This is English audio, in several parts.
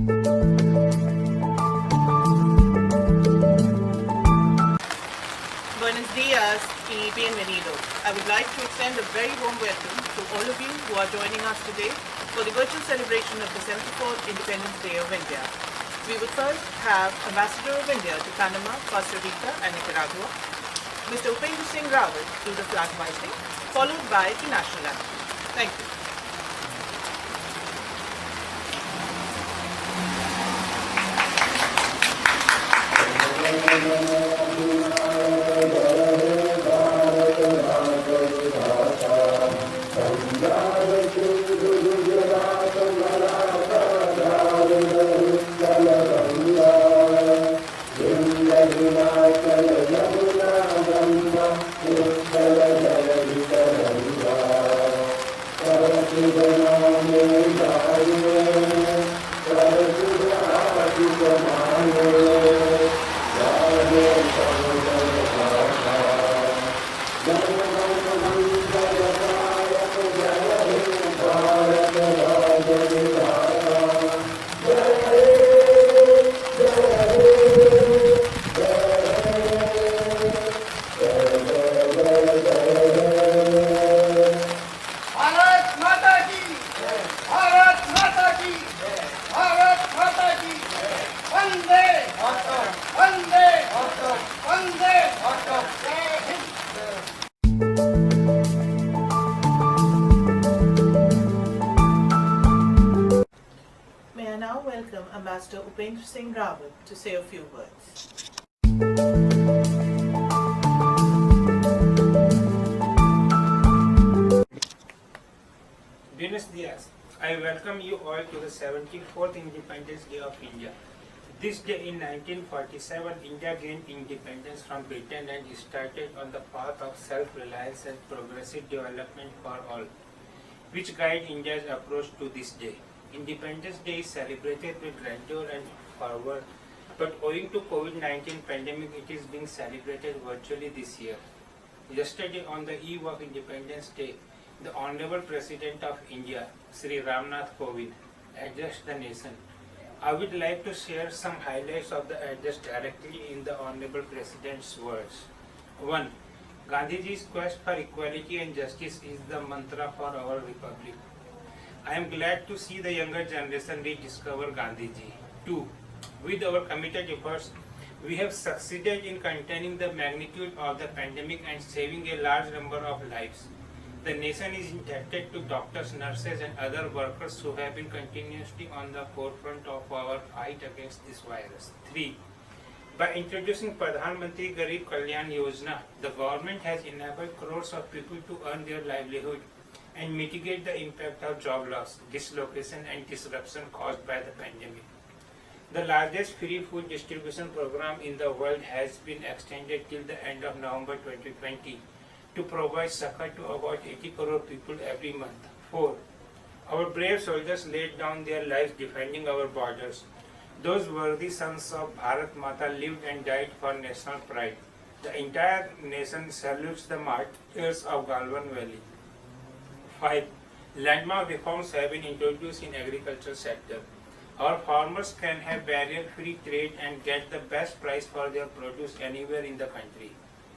Buenos dias y bienvenidos. I would like to extend a very warm welcome to all of you who are joining us today for the virtual celebration of the 74th Independence Day of India. We would first have Ambassador of India to Panama, Costa Rica and Nicaragua, Mr. Upender Singh Rawat, do the flag hoisting, followed by the national anthem. Thank you. May I now welcome Ambassador Upender Singh Rawat to say a few words. Buenos dias. I welcome you all to the 74th Independence Day of India. This day in 1947, India gained independence from Britain and started on the path of self-reliance and progressive development for all, which guide India's approach to this day. Independence Day is celebrated with grandeur and fervor, but owing to COVID-19 pandemic, it is being celebrated virtually this year. Yesterday, on the eve of Independence Day, the Honorable President of India, Sri Ramnath Kovind, addressed the nation. I would like to share some highlights of the address directly in the Honorable President's words. 1. Gandhiji's quest for equality and justice is the mantra for our republic. I am glad to see the younger generation rediscover Gandhiji. 2. With our committed efforts, we have succeeded in containing the magnitude of the pandemic and saving a large number of lives. The nation is indebted to doctors, nurses and other workers who have been continuously on the forefront of our fight against this virus. 3. By introducing Pradhan Mantri Garib Kalyan Yojana, the government has enabled crores of people to earn their livelihood and mitigate the impact of job loss, dislocation and disruption caused by the pandemic. The largest free food distribution program in the world has been extended till the end of November 2020 to provide succor to about 80 crore people every month. 4. Our brave soldiers laid down their lives defending our borders. Those worthy sons of Bharat Mata lived and died for national pride. The entire nation salutes the martyrs of Galwan Valley. 5. Landmark reforms have been introduced in agriculture sector. Our farmers can have barrier-free trade and get the best price for their produce anywhere in the country.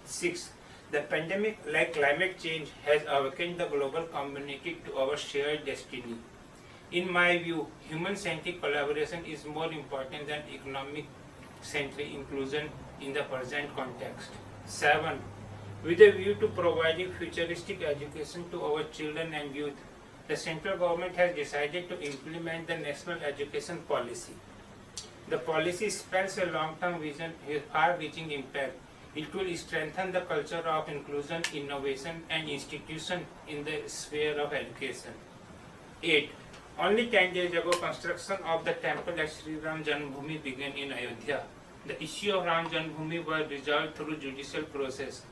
6. The pandemic, like climate change, has awakened the global community to our shared destiny. In my view, human-centric collaboration is more important than economic-centric inclusion in the present context. 7. With a view to providing futuristic education to our children and youth, the central government has decided to implement the National Education Policy. The policy spells a long-term vision with far-reaching impact. It will strengthen the culture of inclusion, innovation and institution in the sphere of education. 8. Only 10 days ago, construction of the temple at Sri Ram Janmabhoomi began in Ayodhya. The issue of Ram Janmabhoomi was resolved through judicial process.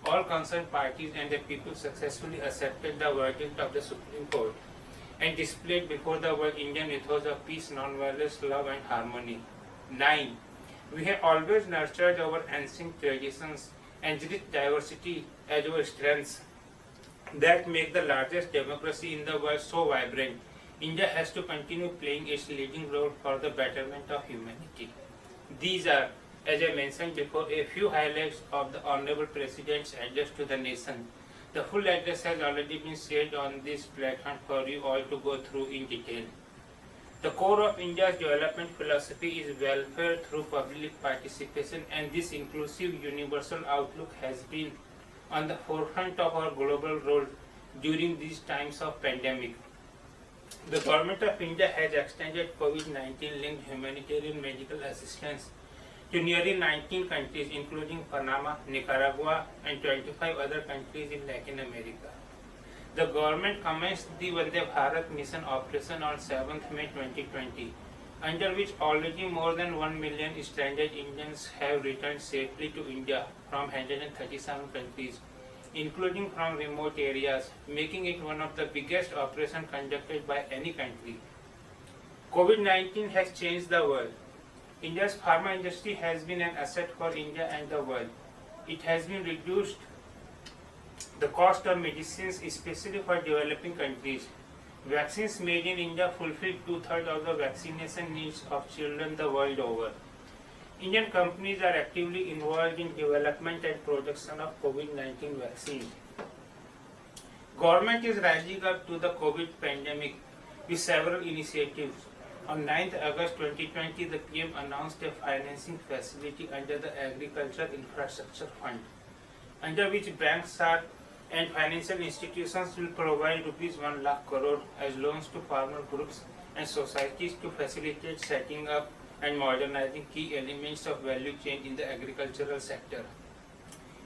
All concerned parties and the people successfully accepted the verdict of the Supreme Court and displayed before the world Indian ethos of peace, non-violence, love and harmony. 9. We have always nurtured our ancient traditions and rich diversity as our strengths that make the largest democracy in the world so vibrant. India has to continue playing its leading role for the betterment of humanity. These are, as I mentioned before, a few highlights of the Honorable President's address to the nation. The full address has already been shared on this platform for you all to go through in detail. The core of India's development philosophy is welfare through public participation, and this inclusive universal outlook has been on the forefront of our global role during these times of pandemic. The Government of India has extended COVID-19 linked humanitarian medical assistance to nearly 19 countries including Panama, Nicaragua and 25 other countries in Latin America. The government commenced the Vande Bharat mission operation on 7th May 2020, under which already more than 1 million stranded Indians have returned safely to India from 137 countries, including from remote areas, making it one of the biggest operations conducted by any country. COVID-19 has changed the world. India's pharma industry has been an asset for India and the world. It has been reduced the cost of medicines, especially for developing countries. Vaccines made in India fulfill 2/3 of the vaccination needs of children the world over. Indian companies are actively involved in development and production of COVID-19 vaccines. Government is rising up to the COVID pandemic with several initiatives. On 9th August 2020, the PM announced a financing facility under the Agriculture Infrastructure Fund, under which banks and financial institutions will provide rupees 1 lakh crore as loans to farmer groups and societies to facilitate setting up and modernizing key elements of value chain in the agricultural sector.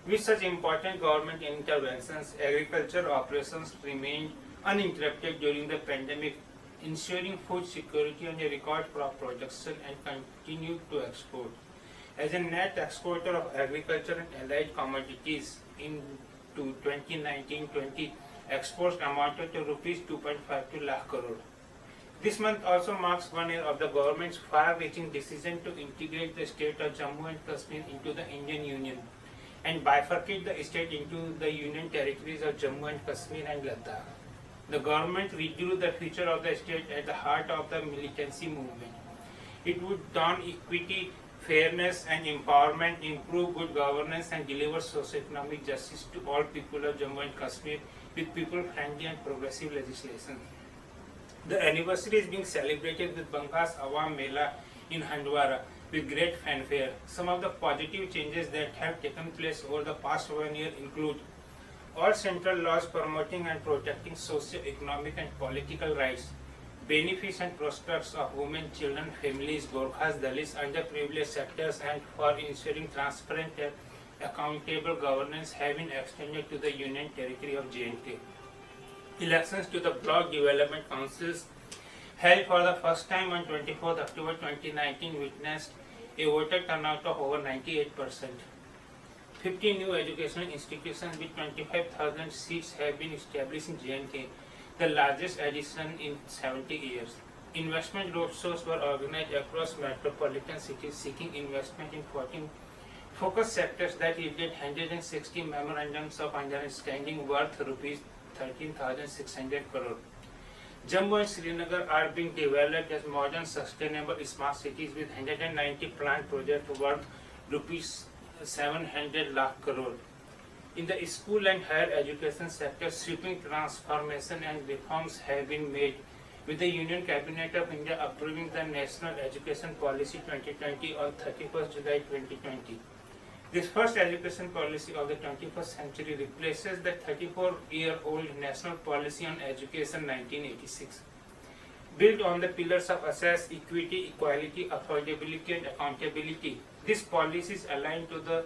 With such important government interventions, agriculture operations remained uninterrupted during the pandemic, ensuring food security and a record crop production, and continued to export. As a net exporter of agriculture and allied commodities into 2019-20, exports amounted to rupees 2.52 lakh crore. This month also marks 1 year of the government's far-reaching decision to integrate the state of Jammu and Kashmir into the Indian Union and bifurcate the state into the Union territories of Jammu and Kashmir and Ladakh. The government withdrew the future of the state at the heart of the militancy movement. It would don equity, fairness and empowerment, improve good governance and deliver socio-economic justice to all people of Jammu and Kashmir with people-friendly and progressive legislation. The anniversary is being celebrated with Bangas Awam Mela in Handwara with great fanfare. Some of the positive changes that have taken place over the past 1 year include all central laws promoting and protecting socio-economic and political rights, benefits and prospects of women, children, families, Gorkhas, Dalits, underprivileged sectors, and for ensuring transparent and accountable governance have been extended to the Union Territory of J&K. Elections to the Block Development Councils held for the first time on 24th October 2019 witnessed a voter turnout of over 98%. 50 new educational institutions with 25,000 seats have been established in J&K, the largest addition in 70 years. Investment roadshows were organized across metropolitan cities seeking investment in 14 focus sectors that yielded 160 memorandums of understanding worth rupees 13,600 crore. Jammu and Srinagar are being developed as modern, sustainable smart cities with 190 plant projects worth rupees 700 lakh crore. In the school and higher education sector, sweeping transformation and reforms have been made, with the Union Cabinet of India approving the National Education Policy 2020 on 31st July 2020. This first education policy of the 21st century replaces the 34-year-old National Policy on Education 1986. Built on the pillars of access, equity, equality, affordability and accountability, this policy is aligned to the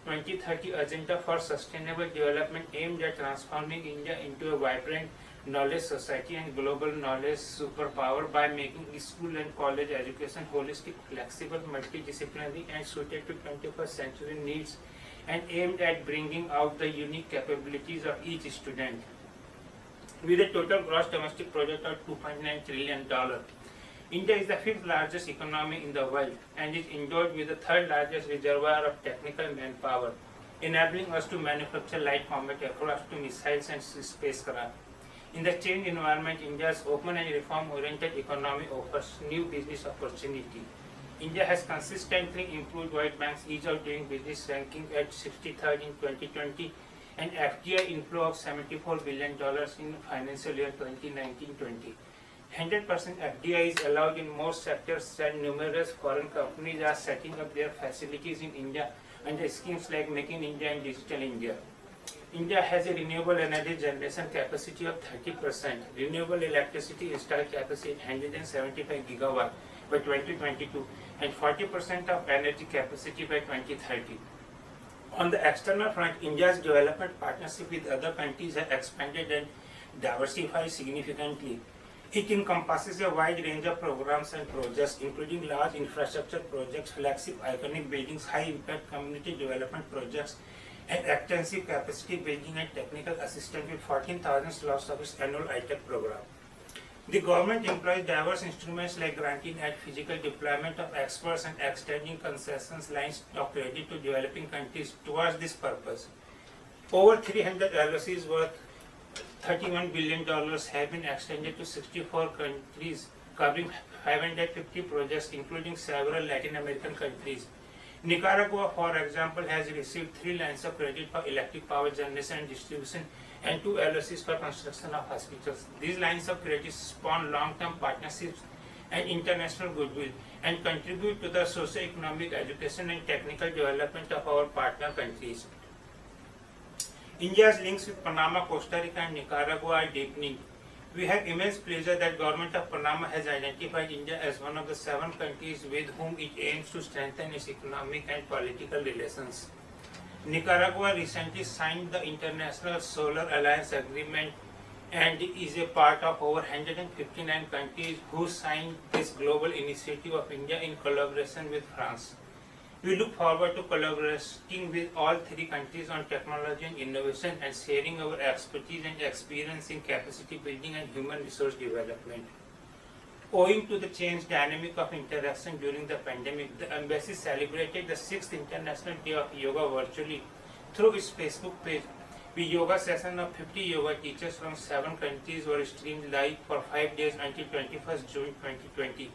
2030 Agenda for Sustainable Development aimed at transforming India into a vibrant knowledge society and global knowledge superpower by making school and college education holistic, flexible, multidisciplinary and suited to 21st century needs and aimed at bringing out the unique capabilities of each student. With a total gross domestic product of $2.9 trillion, India is the 5th largest economy in the world and is endowed with the 3rd largest reservoir of technical manpower, enabling us to manufacture light combat aircraft to missiles and spacecraft. In the changed environment, India's open and reform-oriented economy offers new business opportunity. India has consistently improved World Bank's ease of doing business ranking at 63rd in 2020 and FDI inflow of $74 billion in financial year 2019-20. 100% FDI is allowed in most sectors and numerous foreign companies are setting up their facilities in India under schemes like Make in India and Digital India. India has a renewable energy generation capacity of 30%, renewable electricity installed capacity 175 gigawatt by 2022 and 40% of energy capacity by 2030. On the external front, India's development partnership with other countries has expanded and diversified significantly. It encompasses a wide range of programs and projects, including large infrastructure projects, flagship iconic buildings, high-impact community development projects, and extensive capacity building and technical assistance with 14,000 slots of its annual ITEC program. The government employs diverse instruments like granting and physical deployment of experts and extending concessions lines of credit to developing countries towards this purpose. Over 300 LOCs worth $31 billion have been extended to 64 countries, covering 550 projects, including several Latin American countries. Nicaragua, for example, has received 3 lines of credit for electric power generation and distribution and 2 LOCs for construction of hospitals. These lines of credit spawn long-term partnerships and international goodwill and contribute to the socio-economic, education and technical development of our partner countries. India's links with Panama, Costa Rica and Nicaragua are deepening. We have immense pleasure that government of Panama has identified India as one of the 7 countries with whom it aims to strengthen its economic and political relations. Nicaragua recently signed the International Solar Alliance Agreement and is a part of over 159 countries who signed this global initiative of India in collaboration with France. We look forward to collaborating with all 3 countries on technology and innovation and sharing our expertise and experience in capacity building and human resource development. Owing to the changed dynamic of interaction during the pandemic, the embassy celebrated the 6th International Day of Yoga virtually through its Facebook page. The yoga session of 50 yoga teachers from 7 countries were streamed live for 5 days until 21st June 2020.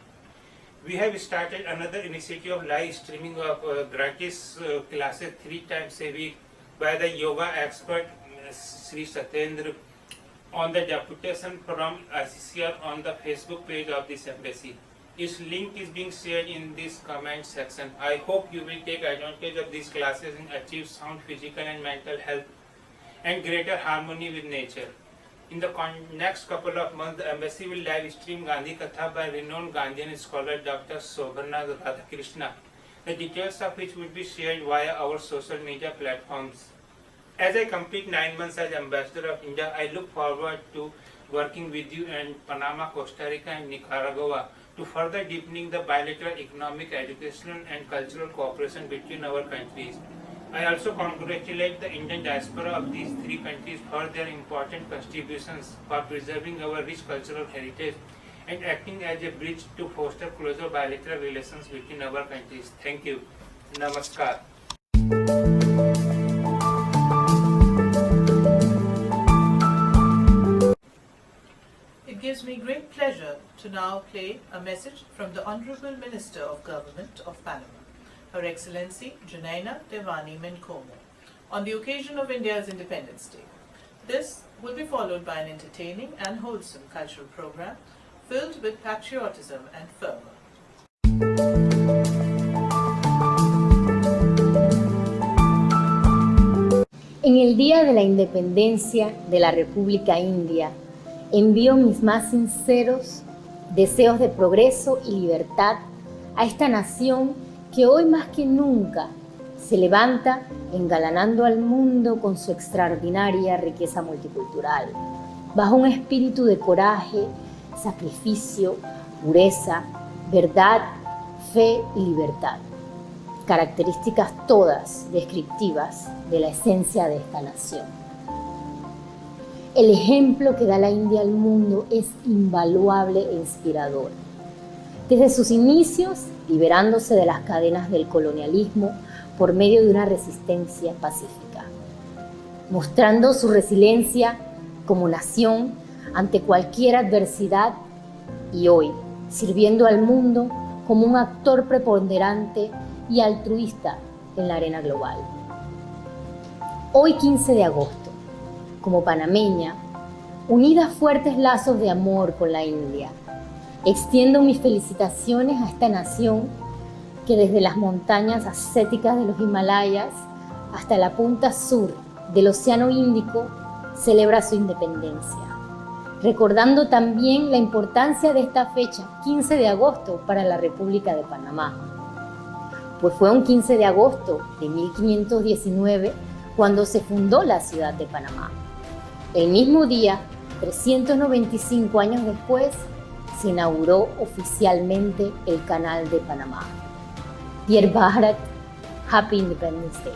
We have started another initiative of live streaming of gratis classes 3 times a week by the yoga expert Sri Satyendra on the deputation from ICCR on the Facebook page of this embassy. Its link is being shared in this comment section. I hope you will take advantage of these classes and achieve sound physical and mental health and greater harmony with nature. In the next couple of months, the embassy will live stream Gandhi Katha by renowned Gandhian scholar Dr. Sobhana Radhakrishna, the details of which will be shared via our social media platforms. As I complete 9 months as Ambassador of India, I look forward to working with you and Panama, Costa Rica and Nicaragua to further deepening the bilateral economic, educational and cultural cooperation between our countries. I also congratulate the Indian diaspora of these 3 countries for their important contributions for preserving our rich cultural heritage and acting as a bridge to foster closer bilateral relations between our countries. Thank you. Namaskar. It gives me great pleasure to now play a message from the Honorable Minister of Government of Panama, Her Excellency H.E.Janaina Tewany Mencomo, on the occasion of India's Independence Day. This will be followed by an entertaining and wholesome cultural program filled with patriotism and fervor. En el Día de la Independencia de la República India, envío mis más sinceros deseos de progreso y libertad a esta nación que hoy más que nunca se levanta engalanando al mundo con su extraordinaria riqueza multicultural, bajo un espíritu de coraje, sacrificio, pureza, verdad, fe y libertad, características todas descriptivas de la esencia de esta nación. El ejemplo que da la India al mundo es invaluable e inspirador. Desde sus inicios, liberándose de las cadenas del colonialismo por medio de una resistencia pacífica, mostrando su resiliencia como nación ante cualquier adversidad y hoy sirviendo al mundo como un actor preponderante y altruista en la arena global. Hoy 15 de agosto, como panameña, unida a fuertes lazos de amor con la India, extiendo mis felicitaciones a esta nación que desde las montañas ascéticas de los Himalayas hasta la punta sur del Océano Índico celebra su independencia, recordando también la importancia de esta fecha, 15 de agosto, para la República de Panamá. Pues fue un 15 de agosto de 1519 cuando se fundó la ciudad de Panamá. El mismo día, 395 años después, se inauguró oficialmente el Canal de Panamá. Dear Bharat, Happy Independence Day.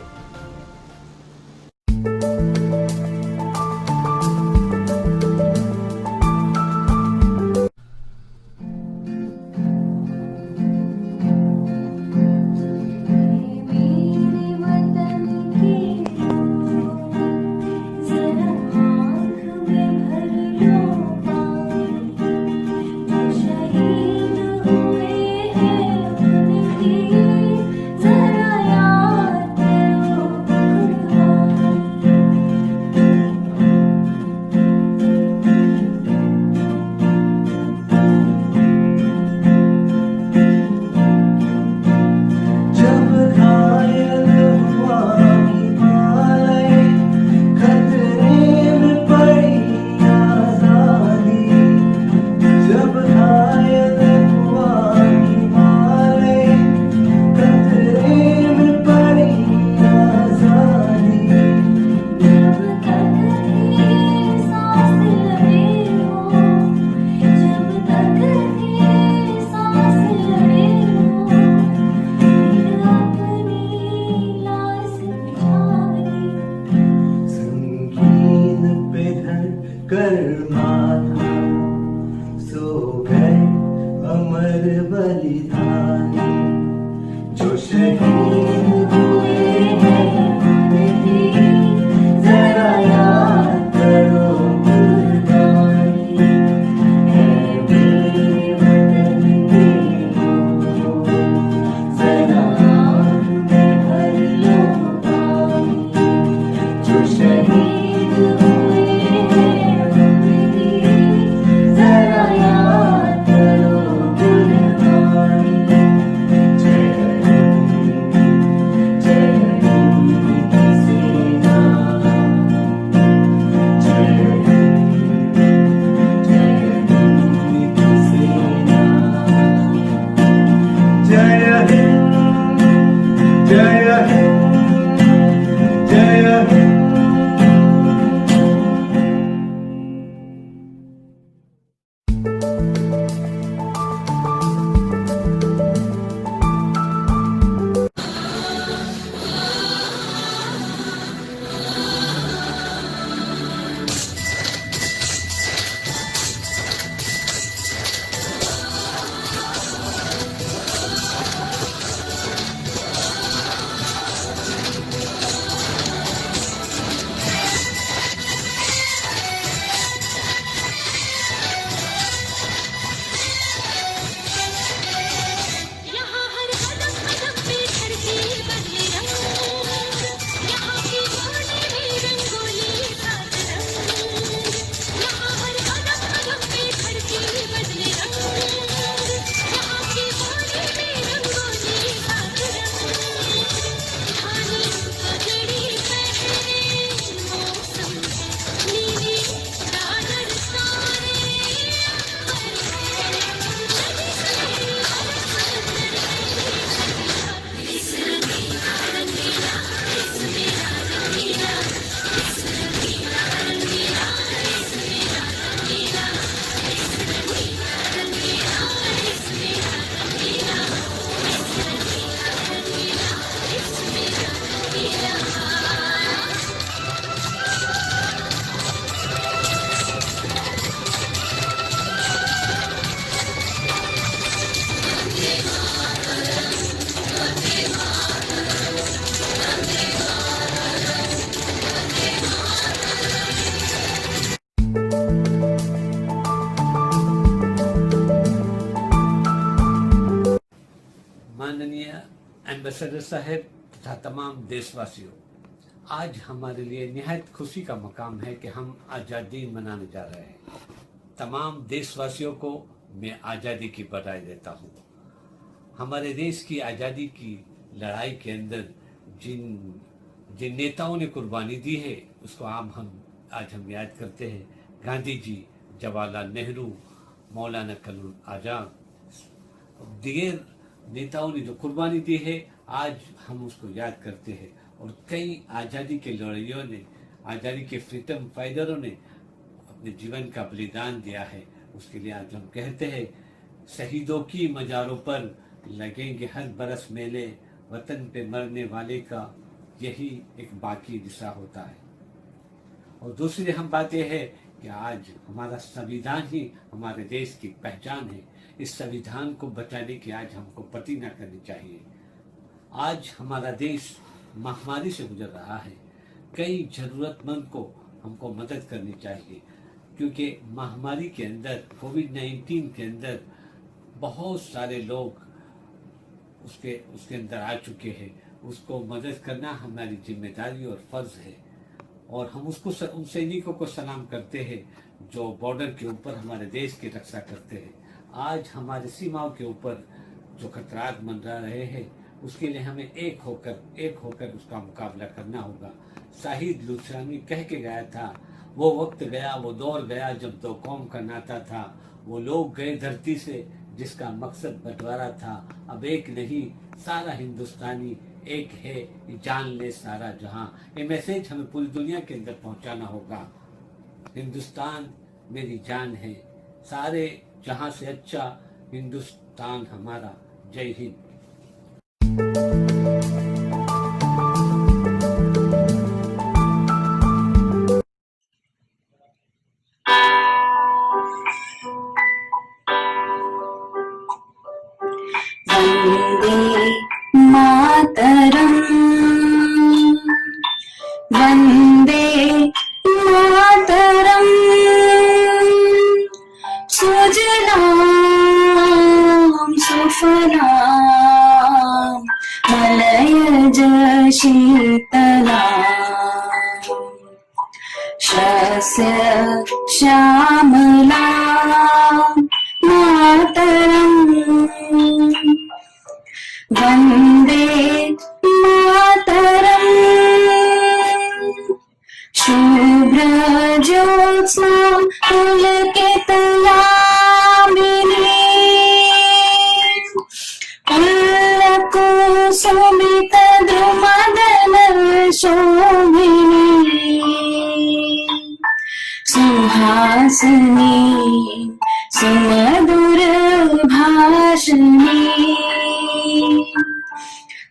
माननीय ambassador साहब तथा तमाम देशवासियों, आज हमारे लिए निहायत खुशी का मकाम है कि हम आज़ादी मनाने जा रहे हैं। तमाम देशवासियों को मैं आज़ादी की बधाई देता हूँ। हमारे देश की आज़ादी की लड़ाई के अंदर जिन नेताओं ने कुर्बानी दी है उसको आज हम याद करते हैं। गांधी जी, जवाहरलाल नेहरू, मौलाना कलम आज़ाद, दीगर नेताओं ने जो कुर्बानी दी है आज हम उसको याद करते हैं। और कई आज़ादी के लड़ाइयों ने, आज़ादी के फ्रीडम फाइटरों ने अपने जीवन का बलिदान दिया है। उसके लिए आज हम कहते हैं, शहीदों की मज़ारों पर लगेंगे हर बरस मेले, वतन पे मरने वाले का यही एक बाकी दिशा होता है। और दूसरी हम बात यह है कि आज हमारा संविधान ही हमारे देश की पहचान है। इस संविधान को बचाने की आज हमको प्रतिज्ञा करनी चाहिए। आज हमारा देश महामारी से गुजर रहा है। कई जरूरतमंद को हमको मदद करनी चाहिए, क्योंकि महामारी के अंदर, कोविड-19 के अंदर बहुत सारे लोग उसके अंदर आ चुके हैं। उसको मदद करना हमारी जिम्मेदारी और फर्ज है। और हम उन सैनिकों को सलाम करते हैं जो बॉर्डर के ऊपर हमारे देश की रक्षा करते हैं। आज हमारी सीमाओं के ऊपर जो खतरात मंडरा रहे हैं, उसके लिए हमें एक होकर उसका मुकाबला करना होगा। शाहिद लुधियानवी कह के गया था, वो वक्त गया, वो दौर गया जब दो कौम का नाता था। वो लोग गए धरती से जिसका मकसद बंटवारा था। अब एक नहीं, सारा हिंदुस्तानी एक है, जान ले सारा जहां। ये मैसेज हमें पूरी दुनिया के अंदर पहुंचाना होगा। हिंदुस्तान मेरी जान है, सारे जहां से अच्छा हिंदुस्तान हमारा। जय हिंद। वंदे मातरम सुजलाम सुफलाम मलयज शीतलाम शस्य श्यामलाम मातरम वंदे मातरम शुभ्रज्योत्स्ना पुलकितयामिनी पुल्लकुसुमितद्रुमदलशोभिनी सुहासिनी सुमधुरभाषिणी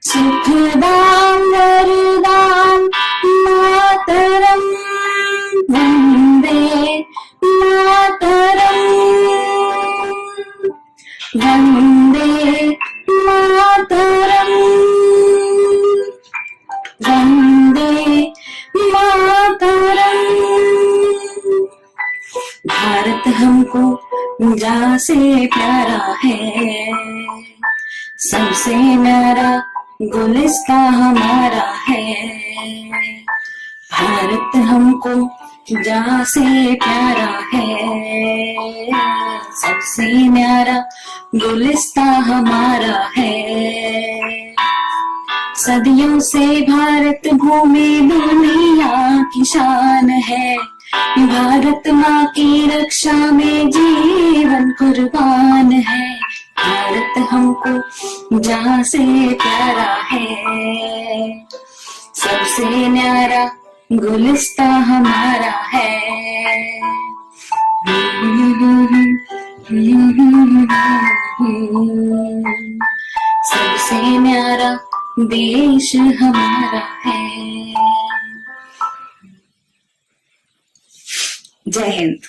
सुखदां वरदां मातरं वन्दे मातरं वन्दे मातरं वन्दे मातरं। भारत हमको जहाँ से प्यारा है, सबसे न्यारा गुलिस्ता हमारा है। भारत हमको जहाँ से प्यारा है, सबसे न्यारा गुलिस्ता हमारा है। सदियों से भारत भूमि दुनिया की शान है। भारत माँ की रक्षा में जीवन कुर्बान है। भारत हमको जहाँ से प्यारा है, सबसे न्यारा गुलिस्ता हमारा है। सबसे न्यारा देश हमारा है। जय हिंद।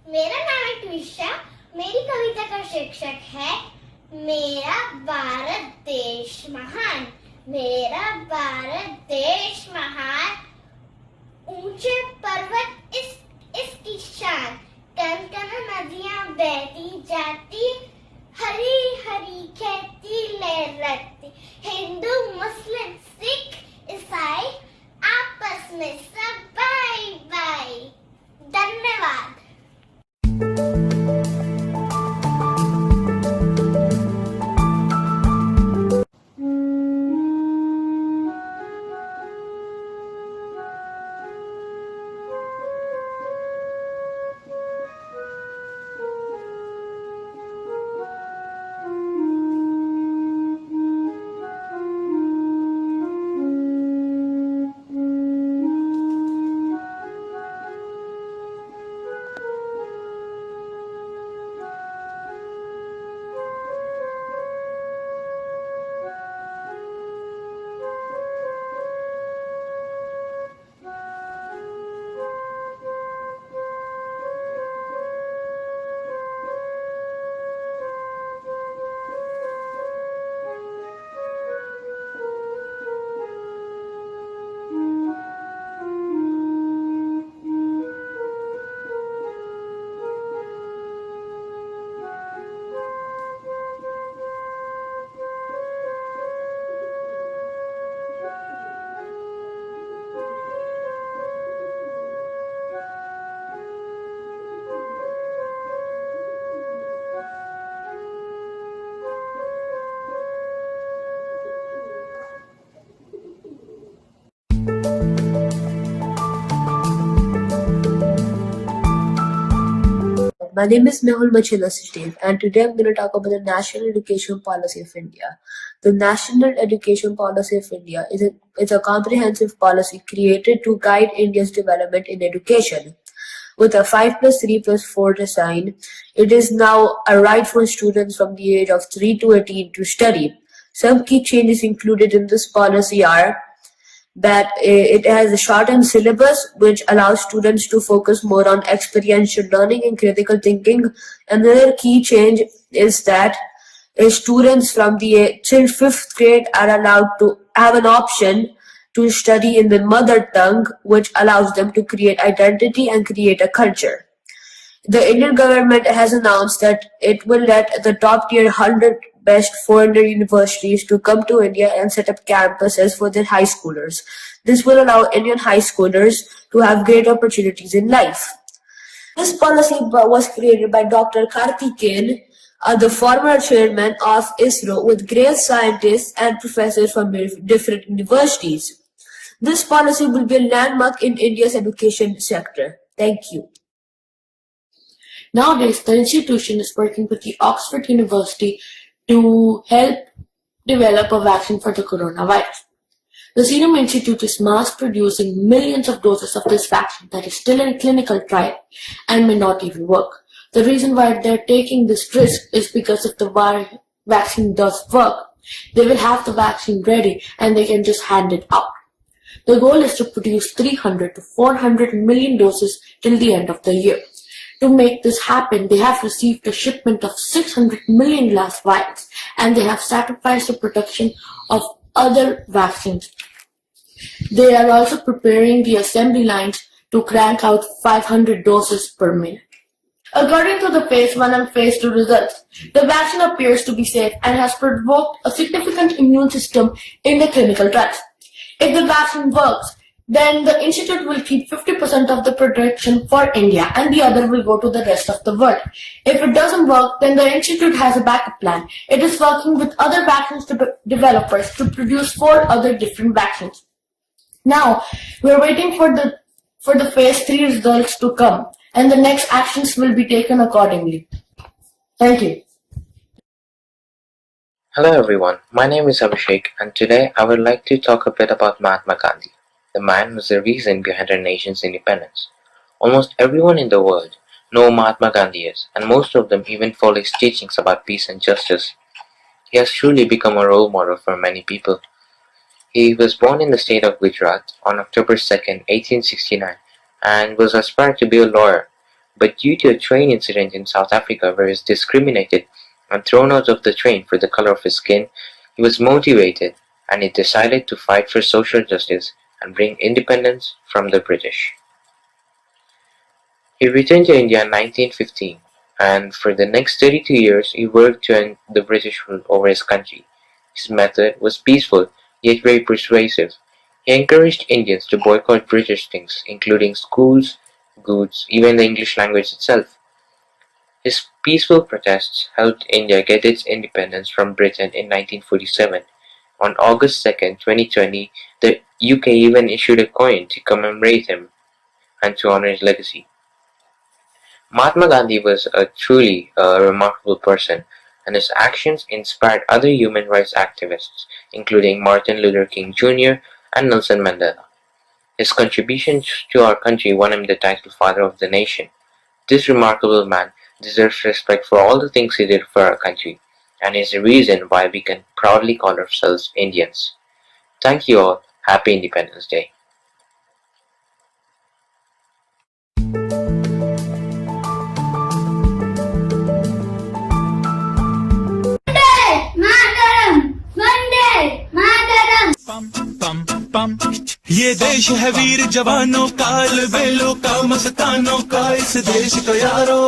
मेरा नाम है ट्विशा। मेरी कविता का शीर्षक है मेरा भारत देश महान। मेरा भारत देश महान, ऊंचे पर्वत My name is Mehul Machinasdev, and today I'm going to talk about the National Education Policy of India. The National Education Policy of India is a comprehensive policy created to guide India's development in education. With a 5+3+4 design, it is now a right for students from the age of 3 to 18 to study. Some key changes included in this policy are that it has a shortened syllabus, which allows students to focus more on experiential learning and critical thinking. Another key change is that students from till 5th grade are allowed to have an option to study in the mother tongue, which allows them to create identity and create a culture. The Indian government has announced that it will let the top tier 100 best foreigner universities to come to India and set up campuses for their high schoolers. This will allow Indian high schoolers to have great opportunities in life. This policy was created by Dr. Karthikeyan, the former chairman of ISRO, with great scientists and professors from different universities. This policy will be a landmark in India's education sector. Thank you. Nowadays, the institution is working with the Oxford University to help develop a vaccine for the coronavirus. The Serum Institute is mass producing millions of doses of this vaccine that is still in clinical trial and may not even work. The reason why they're taking this risk is because if the vaccine does work, they will have the vaccine ready and they can just hand it out. The goal is to produce 300 to 400 million doses till the end of the year. To make this happen, they have received a shipment of 600 million glass vials, and they have sacrificed the production of other vaccines. They are also preparing the assembly lines to crank out 500 doses per minute. According to the Phase 1 and Phase 2 results, the vaccine appears to be safe and has provoked a significant immune system in the clinical trials. If the vaccine works, then the institute will keep 50% of the production for India and the other will go to the rest of the world. If it doesn't work, then the institute has a backup plan. It is working with other vaccines developers to produce 4 other different vaccines. Now, we're waiting for the Phase 3 results to come, and the next actions will be taken accordingly. Thank you. Hello everyone, my name is Abhishek, and today I would like to talk a bit about Mahatma Gandhi. The man was the reason behind our nation's independence. Almost everyone in the world knows Mahatma Gandhi is, and most of them even follow his teachings about peace and justice. He has truly become a role model for many people. He was born in the state of Gujarat on October 2nd, 1869, and was aspired to be a lawyer, but due to a train incident in South Africa where he was discriminated and thrown out of the train for the color of his skin, he was motivated and he decided to fight for social justice and bring independence from the British. He returned to India in 1915, and for the next 32 years he worked to end the British rule over his country. His method was peaceful yet very persuasive. He encouraged Indians to boycott British things, including schools, goods, even the English language itself. His peaceful protests helped India get its independence from Britain in 1947. On August 2nd, 2020, the UK even issued a coin to commemorate him and to honor his legacy. Mahatma Gandhi was a truly remarkable person, and his actions inspired other human rights activists, including Martin Luther King Jr. and Nelson Mandela. His contributions to our country won him the title Father of the Nation. This remarkable man deserves respect for all the things he did for our country, and is the reason why we can proudly call ourselves Indians. Thank you all. Happy Independence Day. ये देश है वीर जवानों का, अलबेलों का, मस्तानों का, इस देश को यारो,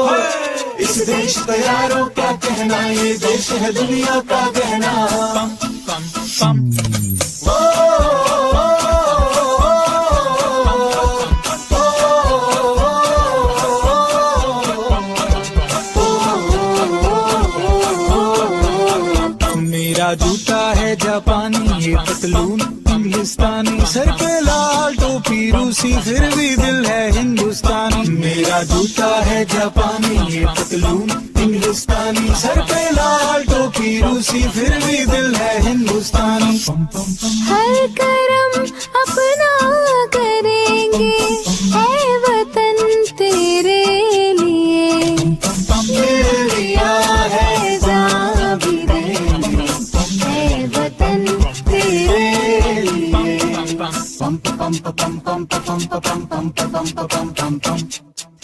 इस देश को यारो क्या कहना, ये देश है दुनिया का गहना। पम पम पम मेरा जूता है जापानी, ये पतलून इंग्लिस्तानी, सर पे लाल टोपी रूसी, फिर भी दिल है हिंदुस्तानी। मेरा जूता है जापानी, ये पतलून हिंदुस्तानी, सर पे लाल टोपी रूसी, फिर भी दिल है हिंदुस्तानी। हर करम अपना करेंगे ऐ वतन तेरे लिए, दिया है जान भी देंगे ऐ वतन तेरे लिए।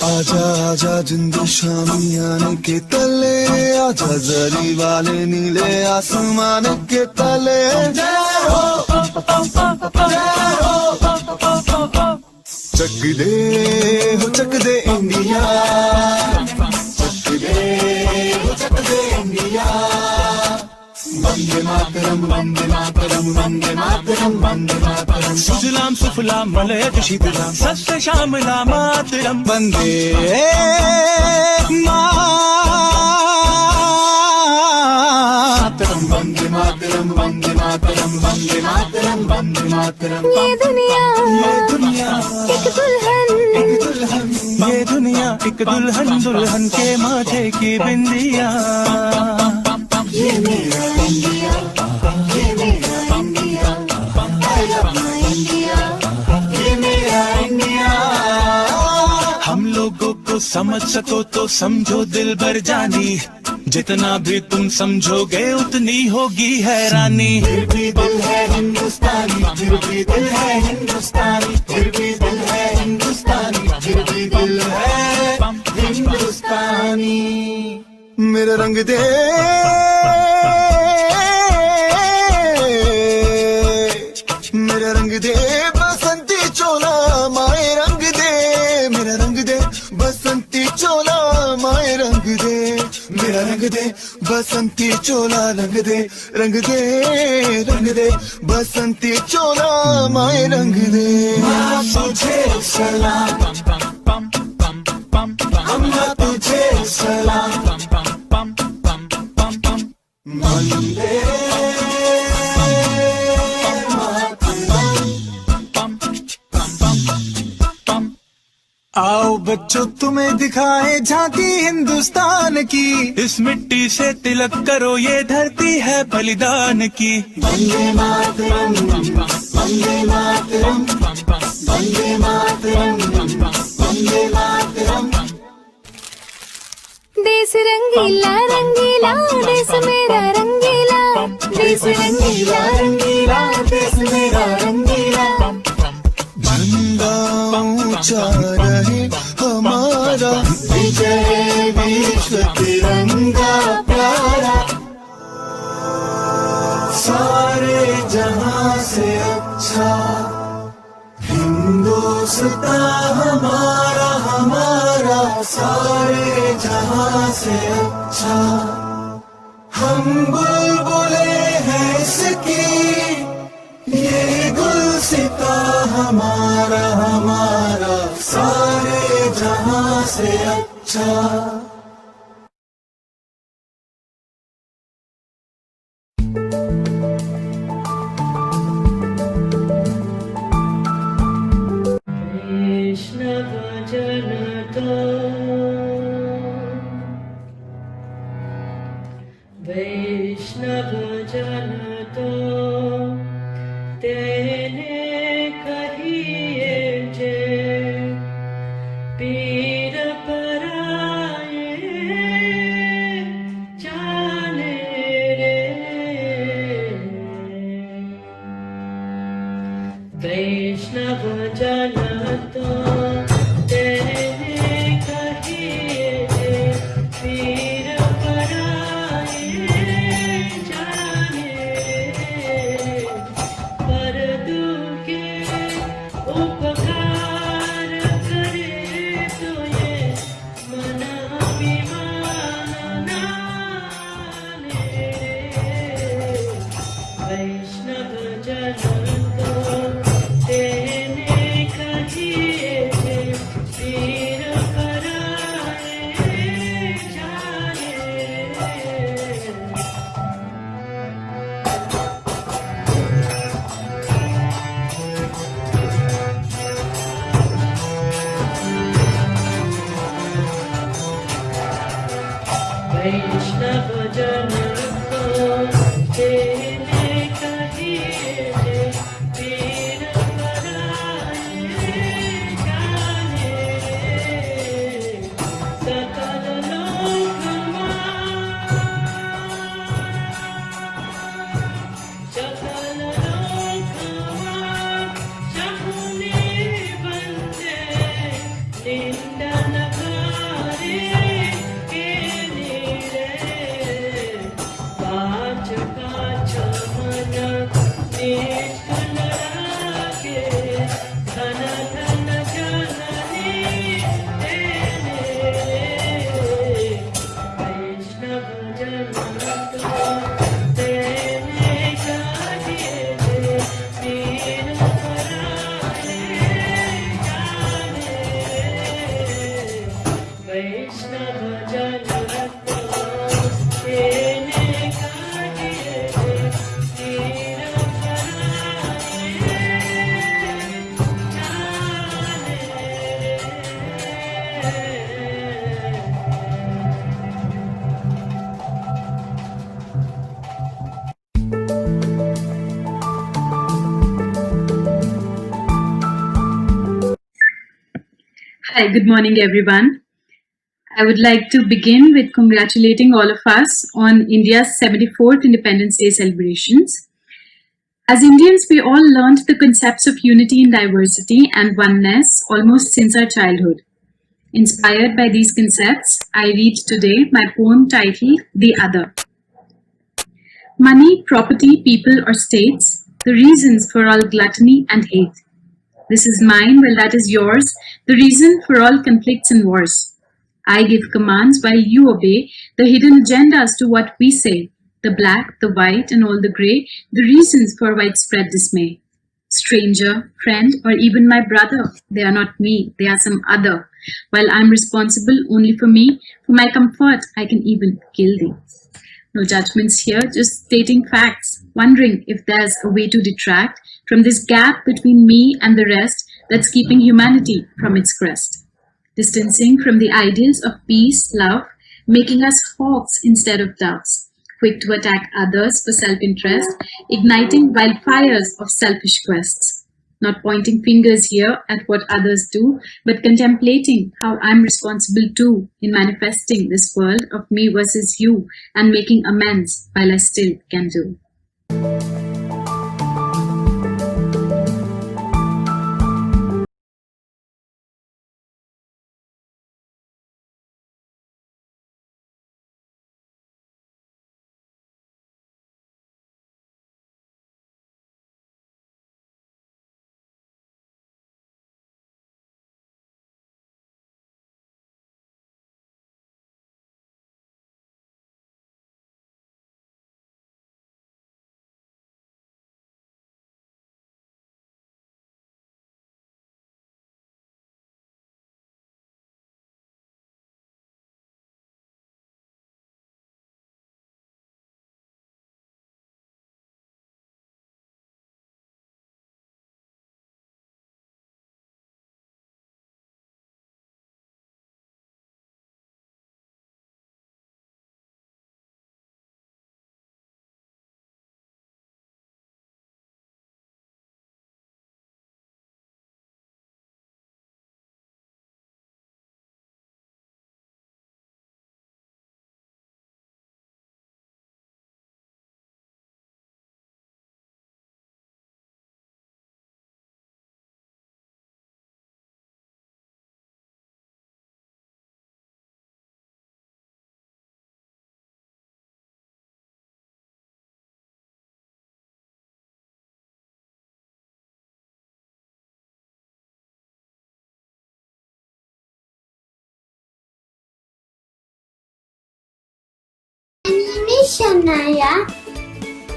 आजा आजा जिंद शामियाने के तले, आजा जरी वाले नीले आसमान के तले। जय हो चक दे इंडिया, चक दे इंडिया। वंदे मातरम वंदे मातरम वंदे मातरम वंदे मातरम। सुजलाम सुफलाम मलयज शीतलाम सस्य श्यामला मातरम। वंदे मातरम वंदे मातरम वंदे मातरम वंदे मातरम वंदे मातरम। ये दुनिया एक दुल्हन, ये दुनिया एक दुल्हन, दुल्हन के माथे की बिंदिया। ये मेरा इंडिया, ये मेरा India, I love my India, ये मेरा इंडिया। हम लोगों को समझ सको तो समझो दिल भर जानी, जितना भी तुम समझोगे उतनी होगी हैरानी। फिर भी दिल है हिंदुस्तानी, फिर भी दिल है हिंदुस्तानी, फिर भी दिल है हिंदुस्तानी, फिर भी दिल है हिंदुस्तानी। मेरा रंग दे मेरा रंग दे बसंती चोला, माए रंग दे मेरा रंग दे बसंती चोला, माए रंग दे मेरा रंग दे बसंती चोला। रंग दे रंग दे रंग दे बसंती चोला, माए रंग दे। तुझे सलाम अम्मा तुझे सलाम। वंदे आओ बच्चों तुम्हें दिखाए झांकी हिंदुस्तान की, इस मिट्टी से तिलक करो ये धरती है बलिदान की। वंदे मातरम वंदे मातरम वंदे मातरम वंदे मातरम। देश रंगीला रंगीला देश मेरा रंगीला, देश रंगीला रंगीला देश मेरा रंगीला। झंडा ऊंचा रहे हमारा, विजय विश्व तिरंगा प्यारा। सारे जहां से अच्छा हिंदुस्तान हमारा हमारा, सारे जहां से अच्छा। हम बुलबुले हैं इसकी, ये गुलसिता हमारा हमारा, सारे जहां से अच्छा। वैष्णव जन तो, वैष्णव जन तो तेने कहिए जे, पीर पराए जाने रे। वैष्णव जन तो तेने कहिए जे, पीर पराए जाने रे। पर दुखे उपकार करे तो वैष्णव जन को तेने कहिए पीर पराए जाने सकल लोक सकल लोक शकुनी बंदे निंदन करे के नीरे काच काच मन निष्ठुर रागे धन धन जननी तेने वैष्णव जन को तेने कहिए पीर पराए जाने वैष्णव जन को तेने कहिए पीर Hi, good morning, everyone. I would like to begin with congratulating all of us on India's 74th Independence Day celebrations. As Indians, we all learned the concepts of unity in diversity and oneness almost since our childhood. Inspired by these concepts, I read today my poem titled The Other. Money, property, people, or states, the reasons for all gluttony and hate. This is mine, well, that is yours, the reason for all conflicts and wars. I give commands while you obey, the hidden agendas to what we say, the black, the white, and all the grey, the reasons for widespread dismay. Stranger, friend, or even my brother, they are not me, they are some other. While I'm responsible only for me, for my comfort, I can even kill thee. No judgments here, just stating facts, wondering if there's a way to detract from this gap between me and the rest that's keeping humanity from its crest. Distancing from the ideals of peace, love, making us hawks instead of doves, quick to attack others for self-interest, igniting wildfires of selfish quests. Not pointing fingers here at what others do, but contemplating how I'm responsible too in manifesting this world of me versus you and making amends while I still can do. My name is Shania.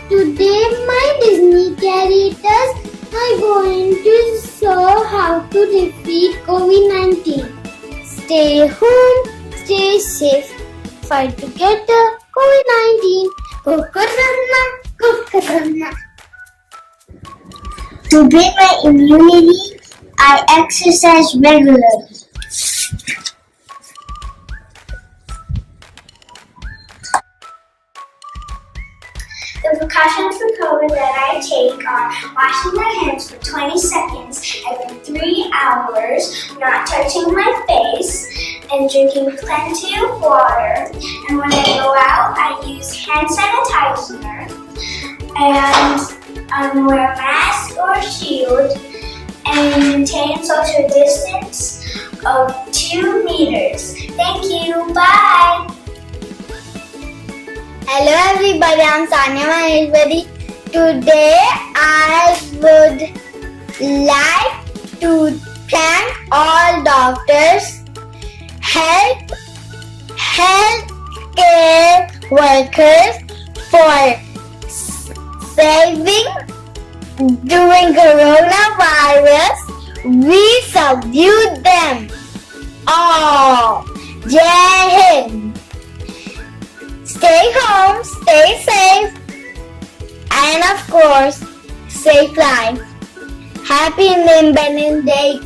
Today my Disney characters are going to show how to defeat COVID-19. Stay home, stay safe, fight together COVID-19. Go Corona, go Corona. To build my immunity, I exercise regularly. Precautions for COVID that I take are washing my hands for 20 seconds every 3 hours, not touching my face, and drinking plenty of water. And when I go out, I use hand sanitizer and wear a mask or shield and maintain social distance of 2 meters. Thank you. Bye. Hello everybody, I'm Sanya Maheshwari. Today I would like to thank all doctors, healthcare workers for saving during coronavirus. We salute them all. Jai Hind. Stay home, stay safe, and of course, safe life. Happy Independence Day.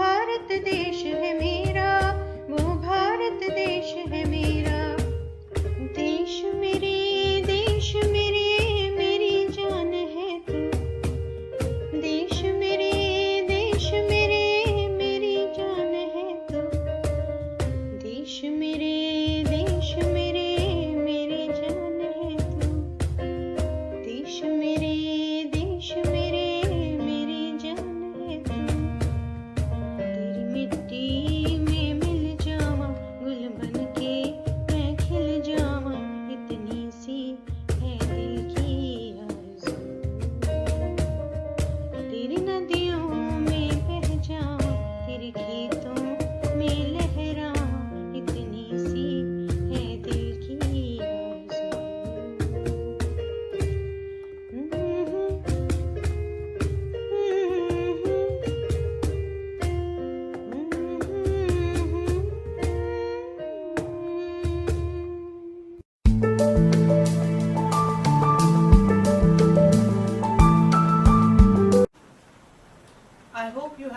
Bharat देश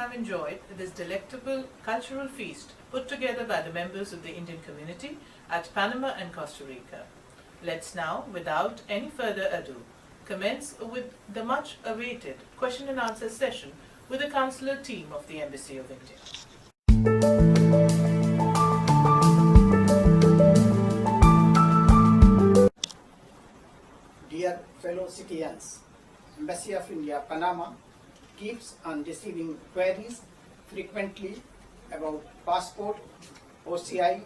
have enjoyed this delectable cultural feast put together by the members of the Indian community at Panama and Costa Rica. Let's now, without any further ado, commence with the much awaited question and answer session with the Consular team of the Embassy of India. Dear fellow citizens, Embassy of India, Panama keeps on receiving queries frequently about passport, OCI,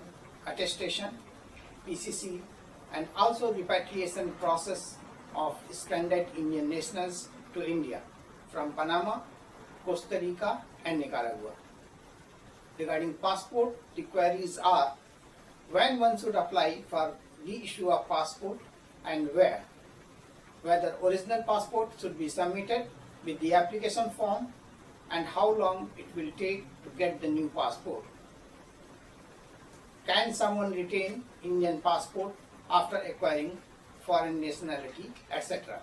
attestation, PCC, and also repatriation process of stranded Indian nationals to India from Panama, Costa Rica, and Nicaragua. Regarding passport, the queries are when one should apply for reissue of passport and where, whether original passport should be submitted with the application form, and how long it will take to get the new passport. Can someone retain Indian passport after acquiring foreign nationality, etc.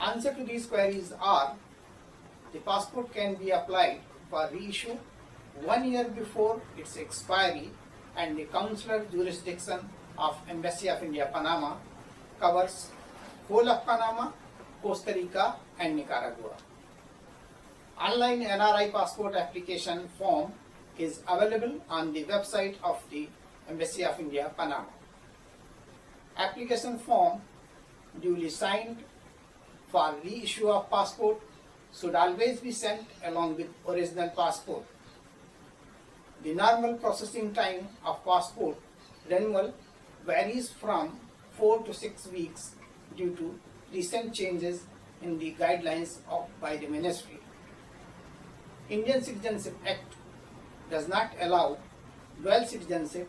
Answer to these queries are: the passport can be applied for reissue 1 year before its expiry, and the consular jurisdiction of Embassy of India, Panama covers whole of Panama, Costa Rica, and Nicaragua. Online NRI passport application form is available on the website of the Embassy of India, Panama. Application form duly signed for reissue of passport should always be sent along with original passport. The normal processing time of passport renewal varies from 4 to 6 weeks due to recent changes in the guidelines by the Ministry. Indian Citizenship Act does not allow dual citizenship,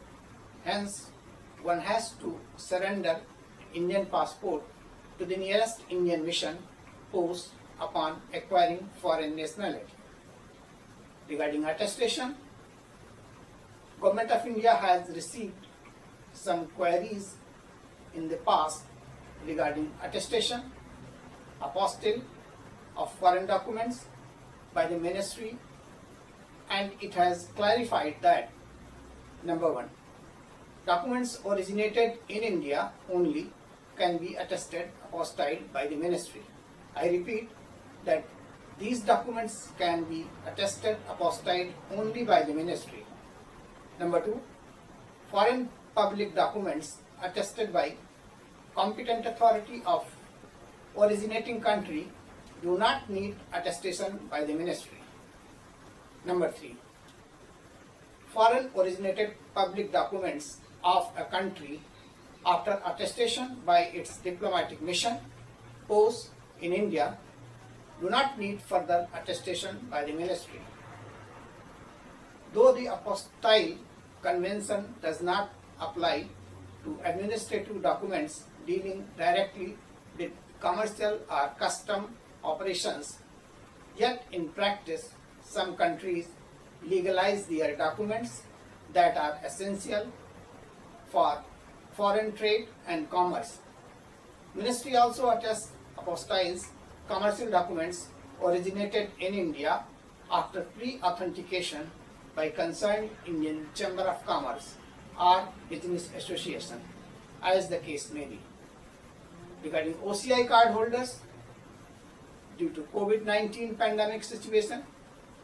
hence one has to surrender Indian passport to the nearest Indian mission post upon acquiring foreign nationality. Regarding attestation, Government of India has received some queries in the past regarding attestation, apostille of foreign documents by the Ministry, and it has clarified that number 1, documents originated in India only can be attested apostille by the Ministry. I repeat that these documents can be attested apostille only by the Ministry. Number 2, foreign public documents attested by competent authority of originating country do not need attestation by the Ministry. Number 3, foreign originated public documents of a country after attestation by its diplomatic mission post in India do not need further attestation by the Ministry. Though the apostille convention does not apply to administrative documents dealing directly with commercial or custom operations, yet in practice some countries legalize their documents that are essential for foreign trade and commerce. Ministry also attests apostilles commercial documents originated in India after pre-authentication by concerned Indian Chamber of Commerce or Business Association, as the case may be. Regarding OCI card holders, due to COVID-19 pandemic situation,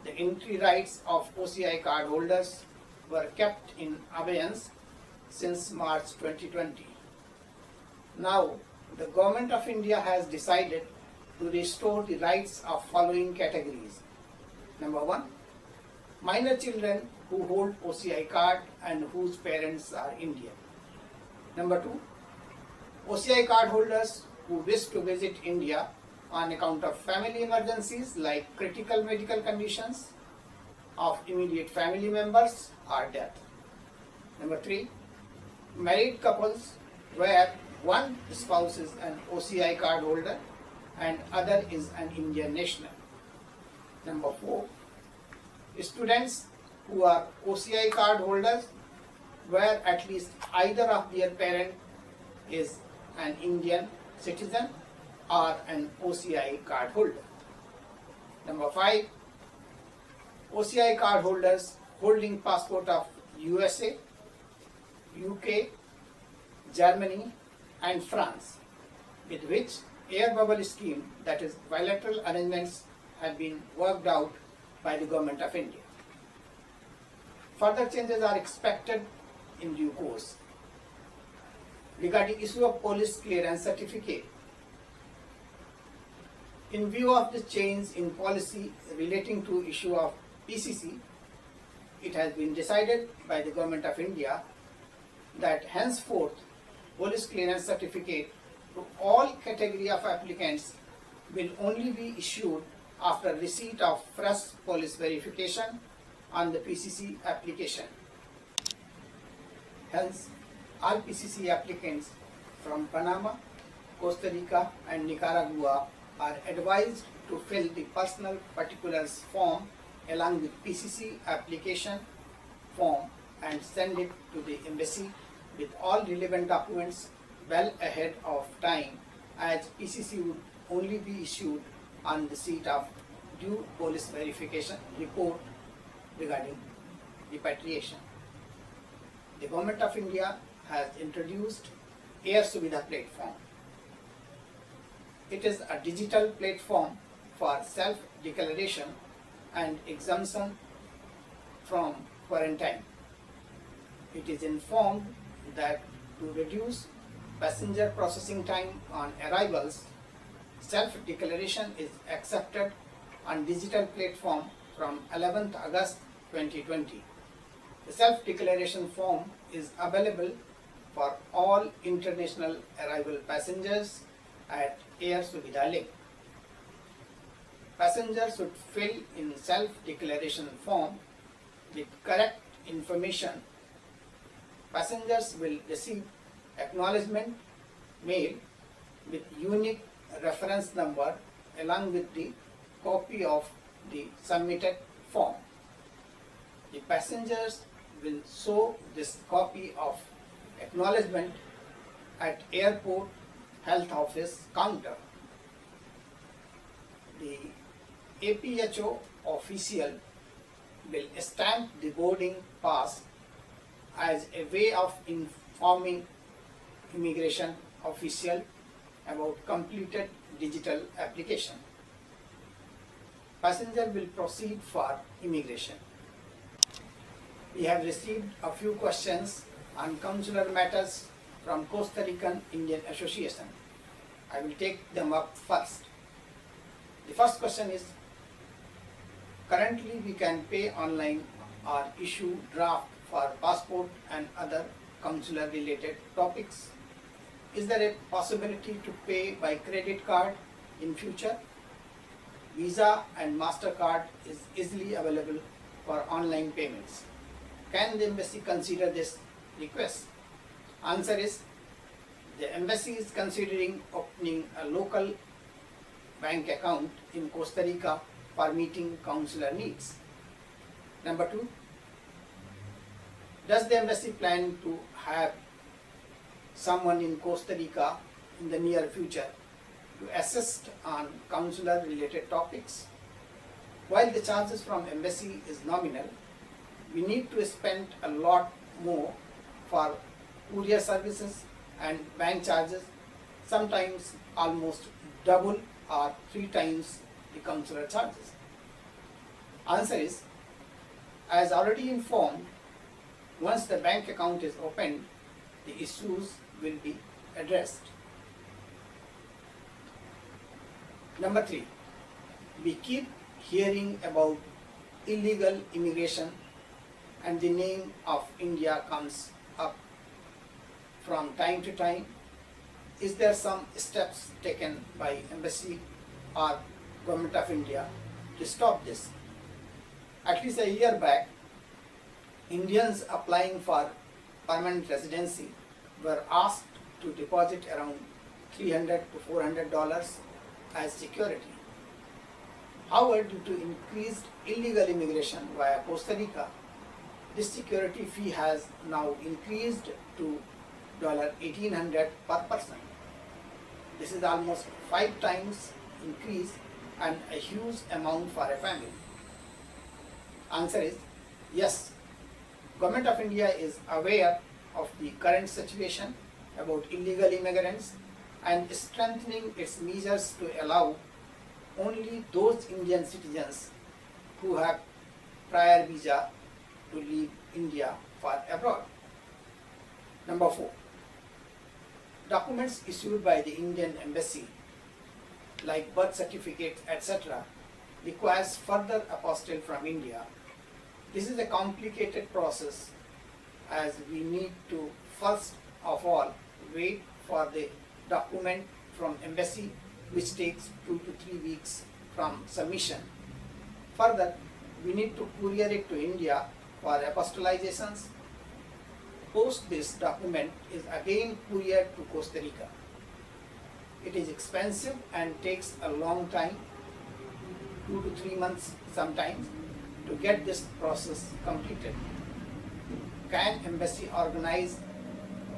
the entry rights of OCI card holders were kept in abeyance since March 2020. Now, the Government of India has decided to restore the rights of following categories. Number 1, minor children who hold OCI card and whose parents are Indian. Number 2, OCI card holders who wish to visit India on account of family emergencies like critical medical conditions of immediate family members or death. Number 3, married couples where one spouse is an OCI card holder and other is an Indian national. Number 4, students who are OCI card holders where at least either of their parent is an Indian citizen or an OCI card holder. Number 5, OCI card holders holding passport of USA, UK, Germany and France, with which air bubble scheme, that is bilateral arrangements, have been worked out by the Government of India. Further changes are expected in due course. Regarding issue of police clearance certificate, in view of the change in policy relating to issue of PCC, it has been decided by the Government of India that henceforth police clearance certificate to all category of applicants will only be issued after receipt of fresh police verification on the PCC application. Hence, all PCC applicants from Panama, Costa Rica and Nicaragua are advised to fill the personal particulars form along with PCC application form and send it to the embassy with all relevant documents well ahead of time, as PCC would only be issued on receipt of due police verification report regarding repatriation. The Government of India has introduced Air Suvidha platform. It is a digital platform for self-declaration and exemption from quarantine. It is informed that to reduce passenger processing time on arrivals, self-declaration is accepted on digital platform from 11th August 2020. The self-declaration form is available for all international arrival passengers at Air Suvidha link. Passengers should fill in self-declaration form with correct information. Passengers will receive acknowledgement mail with unique reference number along with the copy of the submitted form. The passengers will show this copy of acknowledgement at airport health office counter. The APHO official will stamp the boarding pass as a way of informing immigration official about completed digital application. Passenger will proceed for immigration. We have received a few questions on consular matters from Costa Rican Indian Association. I will take them up first. The first question is, currently we can pay online or issue draft for passport and other consular related topics. Is there a possibility to pay by credit card in future? Visa and MasterCard is easily available for online payments. Can the embassy consider this request? Answer is, the embassy is considering opening a local bank account in Costa Rica for meeting consular needs. Number 2, does the embassy plan to have someone in Costa Rica in the near future to assist on consular related topics? While the charges from embassy is nominal, we need to spend a lot more for courier services and bank charges, sometimes almost double or 3 times the consular charges. Answer is, as already informed, once the bank account is opened, the issues will be addressed. Number 3, we keep hearing about illegal immigration and the name of India comes up from time to time. Is there some steps taken by embassy or Government of India to stop this? At least a year back, Indians applying for permanent residency were asked to deposit around $300 to $400 as security. However, due to increased illegal immigration via Costa Rica, this security fee has now increased to $1,800 per person. This is almost 5 times increase and a huge amount for a family. Answer is yes. Government of India is aware of the current situation about illegal immigrants and strengthening its measures to allow only those Indian citizens who have prior visa to leave India for abroad. Number 4. Documents issued by the Indian Embassy like birth certificates, etc. requires further apostille from India. This is a complicated process as we need to first of all wait for the document from embassy, which takes 2 to 3 weeks from submission. Further, we need to courier it to India for apostilizations. Post this document is again couriered to Costa Rica. It is expensive and takes a long time, 2 to 3 months sometimes, to get this process completed. Can embassy organize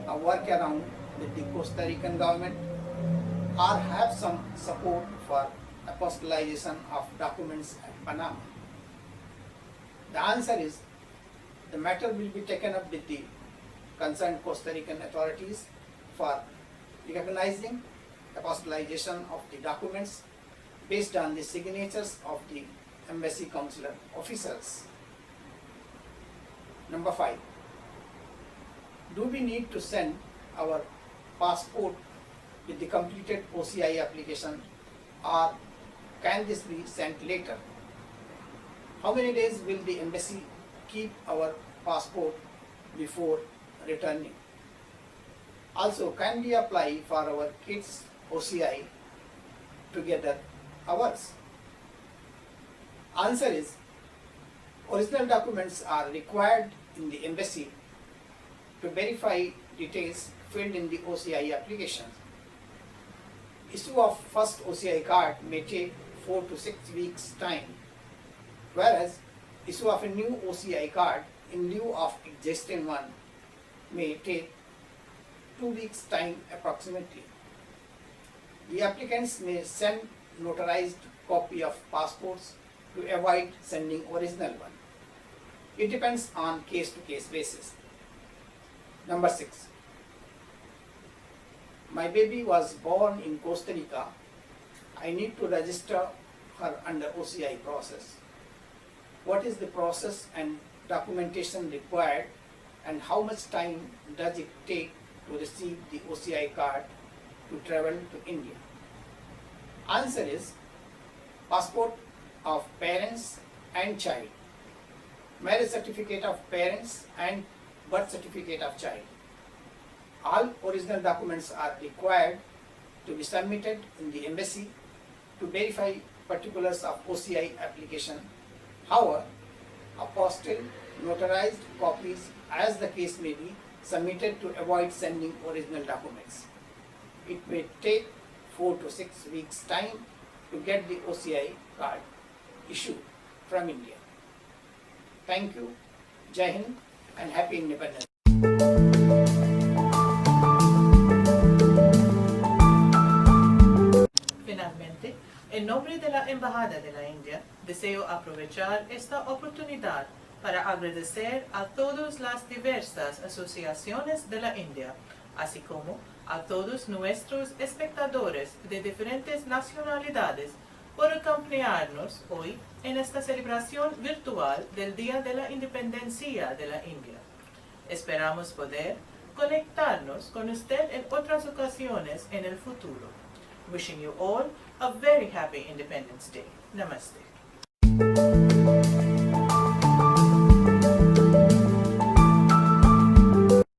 a workaround with the Costa Rican government or have some support for apostillization of documents at Panama? The answer is the matter will be taken up with the concerned Costa Rican authorities for recognizing apostillization of the documents based on the signatures of the embassy consular officers. Number 5. Do we need to send our passport with the completed OCI application, or can this be sent later? How many days will the embassy keep our passport before returning? Also, can we apply for our kids' OCI together ours? Answer is original documents are required in the embassy to verify details filled in the OCI application. Issue of first OCI card may take 4 to 6 weeks time, whereas issue of a new OCI card in lieu of existing one may take 2 weeks time approximately. The applicants may send notarized copy of passports to avoid sending original one. It depends on case-to-case basis. Number 6. My baby was born in Costa Rica. I need to register her under OCI process. What is the process and documentation required, and how much time does it take to receive the OCI card to travel to India? Answer is passport of parents and child, marriage certificate of parents and birth certificate of child. All original documents are required to be submitted in the embassy to verify particulars of OCI application. However, apostille, notarized copies, as the case may be, submitted to avoid sending original documents. It may take 4 to 6 weeks time to get the OCI card issued from India. Thank you, Jai Hind, and happy independence. Finalmente, en nombre de la Embajada de la India, deseo aprovechar esta oportunidad para agradecer a todas las diversas asociaciones de la India, así como a todos nuestros espectadores de diferentes nacionalidades por acompañarnos hoy en esta celebración virtual del Día de la Independencia de la India. Esperamos poder conectarnos con usted en otras ocasiones en el futuro. Wishing you all a very happy Independence Day. Namaste.